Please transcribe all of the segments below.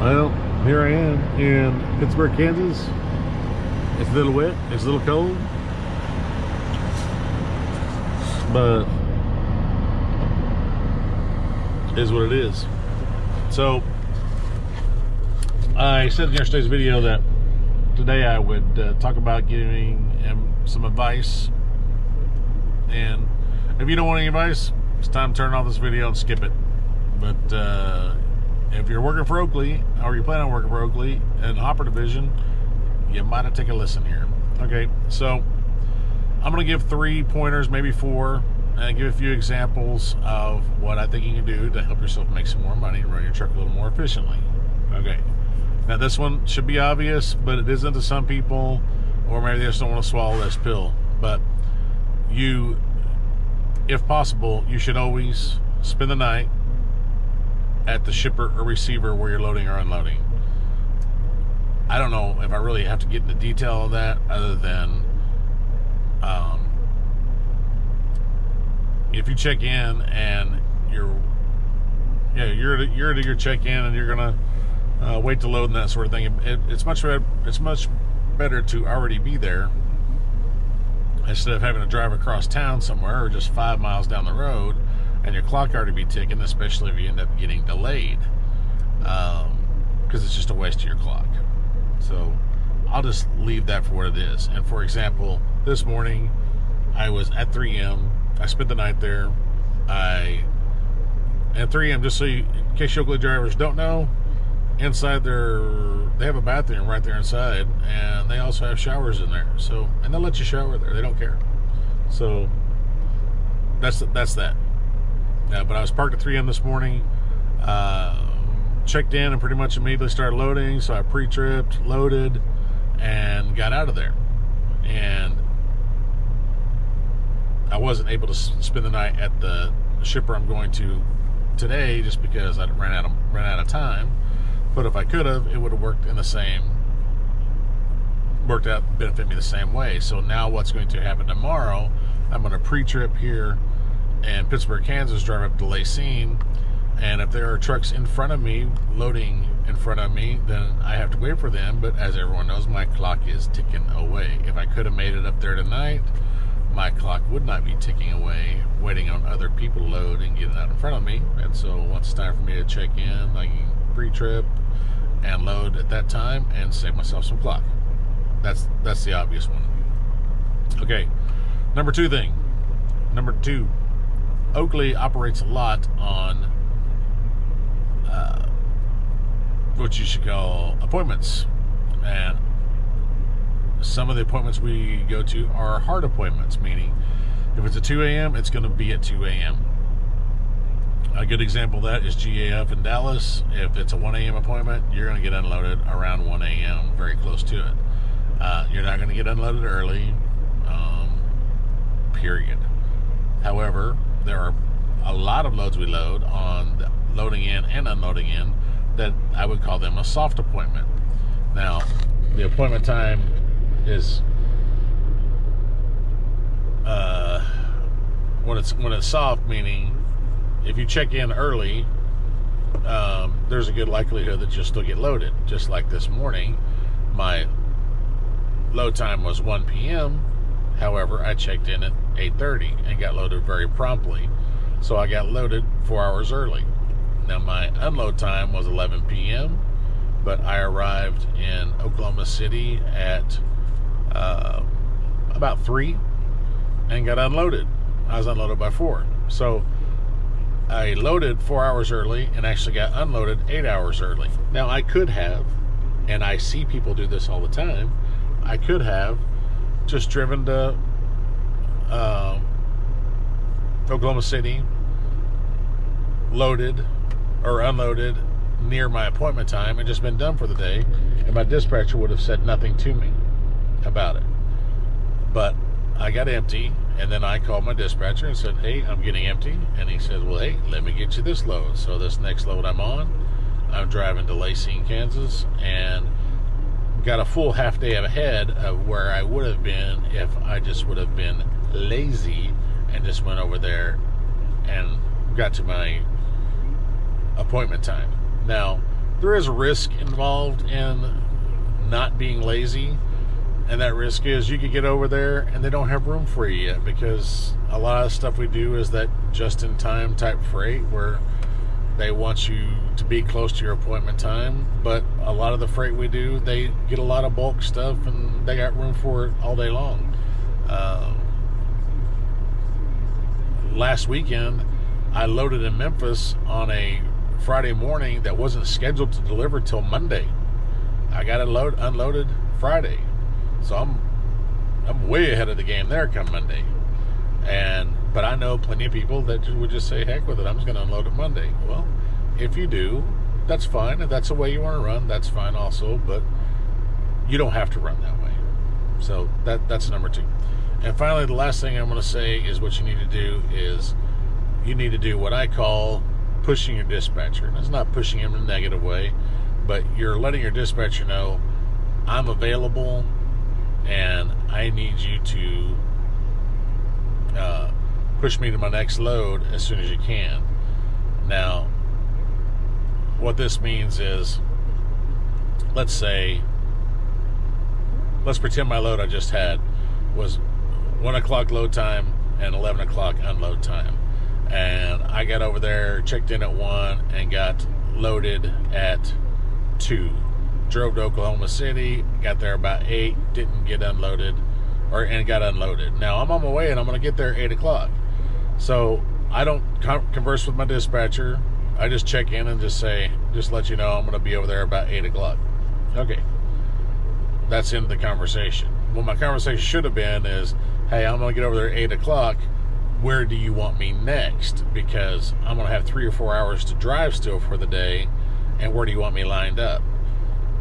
Well, here I am in Pittsburgh, Kansas. It's a little wet, it's a little cold, but it is what it is. So, I said in yesterday's video that today I would talk about giving some advice, and if you don't want any advice, it's time to turn off this video and skip it. But if you're working for Oakley, or you plan on working for Oakley in the hopper division, you might have to take a listen here. Okay, so I'm going to give 3 pointers, maybe 4, and give a few examples of what I think you can do to help yourself make some more money and run your truck a little more efficiently. Okay, now this one should be obvious, but it isn't to some people, or maybe they just don't want to swallow this pill. But you, if possible, you should always spend the night at the shipper or receiver where you're loading or unloading. I don't know if I really have to get into detail of that, other than if you check in and you're at your check-in and you're gonna wait to load and that sort of thing, it's much better to already be there instead of having to drive across town somewhere or just 5 miles down the road and your clock already be ticking, especially if you end up getting delayed, because it's just a waste of your clock. So I'll just leave that for what it is. And for example, this morning I was at 3M. I spent the night there. At 3M, just so you, in case Oakley drivers don't know, inside they have a bathroom right there inside, and they also have showers in there. So, and they'll let you shower there. They don't care. So that's that. But I was parked at 3M this morning, checked in, and pretty much immediately started loading. So I pre-tripped, loaded, and got out of there. And I wasn't able to spend the night at the shipper I'm going to today, just because I ran out of time. But if I could have, it would have worked out, benefit me the same way. So now what's going to happen tomorrow, I'm going to pre-trip here in Pittsburgh, Kansas, drive up to Lacine, and if there are trucks in front of me, loading in front of me, then I have to wait for them. But as everyone knows, my clock is ticking away. If I could have made it up there tonight, my clock would not be ticking away, waiting on other people to load and get it out in front of me. And so once it's time for me to check in, I can pre-trip and load at that time and save myself some clock. That's the obvious one. Okay, number two, Oakley operates a lot on what you should call appointments, and some of the appointments we go to are hard appointments, meaning if it's at 2 a.m., it's going to be at 2 a.m. A good example of that is GAF in Dallas. If it's a 1 a.m. appointment, you're going to get unloaded around 1 a.m., very close to it. You're not going to get unloaded early, period. However, there are a lot of loads we load on the loading in and unloading in that I would call them a soft appointment. Now, the appointment time is when it's soft, meaning if you check in early, there's a good likelihood that you'll still get loaded. Just like this morning, my load time was 1 p.m. However, I checked in at 8:30 and got loaded very promptly. So I got loaded 4 hours early. Now my unload time was 11 p.m., but I arrived in Oklahoma City at about 3 and got unloaded. I was unloaded by 4. So I loaded 4 hours early and actually got unloaded 8 hours early. Now I could have, and I see people do this all the time, I could have just driven to Oklahoma City, loaded or unloaded near my appointment time, and just been done for the day, and my dispatcher would have said nothing to me about it. But I got empty, and then I called my dispatcher and said, hey, I'm getting empty. And he said, well, hey, let me get you this load. So this next load I'm driving to Lacine, Kansas, and got a full half day ahead of where I would have been if I just would have been lazy and just went over there and got to my appointment time. Now, there is a risk involved in not being lazy, and that risk is you could get over there and they don't have room for you yet, because a lot of stuff we do is that just-in-time type freight where they want you to be close to your appointment time. But a lot of the freight we do, they get a lot of bulk stuff and they got room for it all day long. Last weekend, I loaded in Memphis on a Friday morning that wasn't scheduled to deliver till Monday. I got it unloaded Friday, so I'm way ahead of the game there come Monday. But I know plenty of people that would just say, heck with it, I'm just going to unload it Monday. Well, if you do, that's fine. If that's the way you want to run, that's fine also, but you don't have to run that way. So that's number 2. And finally, the last thing I'm going to say is what you need to do is you need to do what I call pushing your dispatcher. And it's not pushing him in a negative way, but you're letting your dispatcher know, I'm available and I need you to push me to my next load as soon as you can. Now, what this means is, let's pretend my load I just had was 1 o'clock load time and 11 o'clock unload time. And I got over there, checked in at 1, and got loaded at 2. Drove to Oklahoma City, got there about 8, didn't get unloaded, and got unloaded. Now, I'm on my way, and I'm going to get there at 8 o'clock. So, I don't converse with my dispatcher. I just check in and just let you know I'm going to be over there about 8 o'clock. Okay. That's in the conversation. What my conversation should have been is, hey, I'm going to get over there at 8 o'clock. Where do you want me next? Because I'm going to have 3 or 4 hours to drive still for the day, and where do you want me lined up?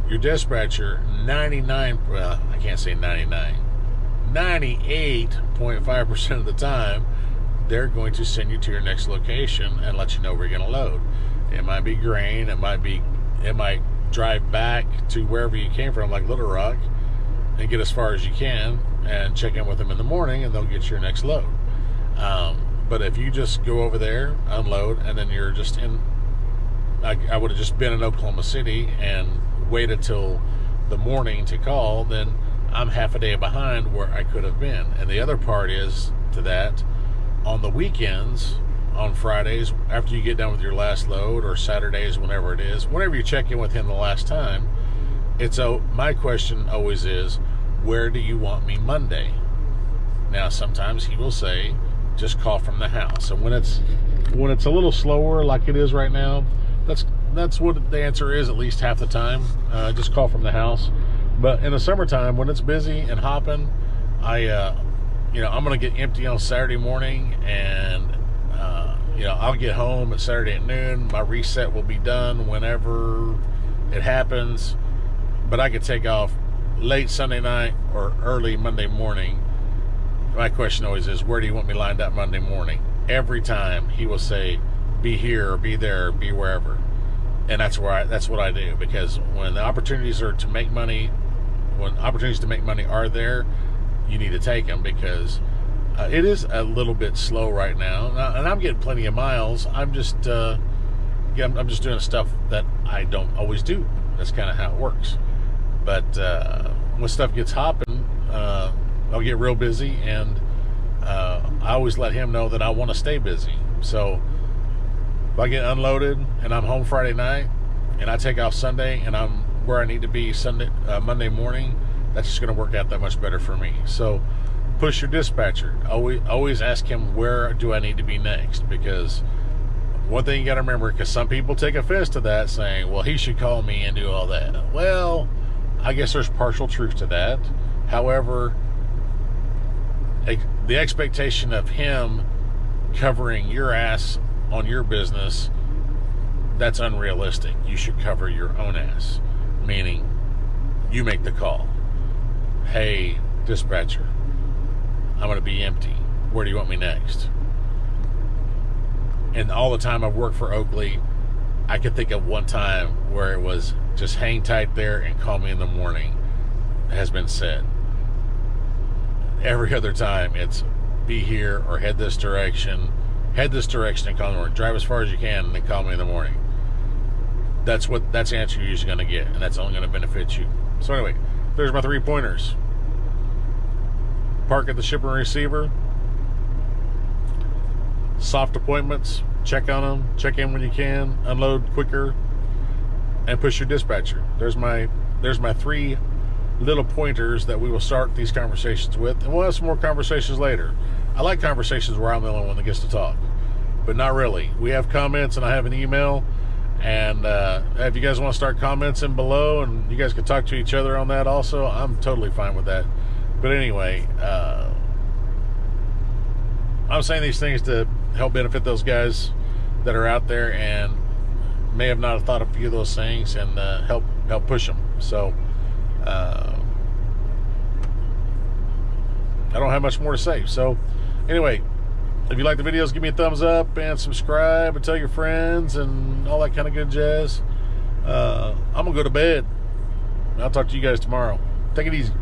Your dispatcher, 98.5% of the time, they're going to send you to your next location and let you know where you're going to load. It might be grain, it might drive back to wherever you came from, like Little Rock, and get as far as you can and check in with them in the morning, and they'll get you your next load. But if you just go over there, unload, and then you're just in, I would have just been in Oklahoma City and waited till the morning to call, then I'm half a day behind where I could have been. And the other part is to that, on the weekends, on Fridays, after you get done with your last load, or Saturdays, whenever it is, whenever you check in with him the last time, my question always is, where do you want me Monday? Now, sometimes he will say, just call from the house. And when it's a little slower like it is right now, that's what the answer is at least half the time. Just call from the house. But in the summertime, when it's busy and hopping, I'm going to get empty on Saturday morning, and I'll get home at Saturday at noon. My reset will be done whenever it happens. But I could take off late Sunday night or early Monday morning. My question always is, where do you want me lined up Monday morning? Every time he will say, be here, or be there, or be wherever. And that's what I do, because when the opportunities to make money are there, you need to take them, because it is a little bit slow right now. And I'm getting plenty of miles. I'm just doing stuff that I don't always do. That's kind of how it works. But when stuff gets hopping, I'll get real busy, and I always let him know that I want to stay busy. So if I get unloaded and I'm home Friday night, and I take off Sunday, and I'm where I need to be Monday morning, that's just going to work out that much better for me. So push your dispatcher. Always ask him, where do I need to be next? Because one thing you got to remember, because some people take offense to that, saying, well, he should call me and do all that. Well, I guess there's partial truth to that. However, the expectation of him covering your ass on your business, that's unrealistic. You should cover your own ass, meaning you make the call. Hey, dispatcher, I'm going to be empty. Where do you want me next? And all the time I've worked for Oakley, I could think of one time where it was just hang tight there and call me in the morning, has been said. Every other time it's be here or head this direction and call me in the morning. Drive as far as you can and then call me in the morning. that's the answer you're usually going to get, and that's only going to benefit you. So anyway, there's my 3 pointers. Park at the shipper and receiver. Soft appointments. Check on them. Check in when you can. Unload quicker. And push your dispatcher. There's my 3 little pointers that we will start these conversations with, and we'll have some more conversations later. I like conversations where I'm the only one that gets to talk, but not really. We have comments, and I have an email, and if you guys want to start comments in below, and you guys can talk to each other on that also, I'm totally fine with that. But anyway, I'm saying these things to help benefit those guys that are out there and may have not thought of a few of those things, and help push them. So I don't have much more to say. So anyway, if you like the videos, give me a thumbs up and subscribe and tell your friends and all that kind of good jazz. I'm gonna go to bed. I'll talk to you guys tomorrow. Take it easy.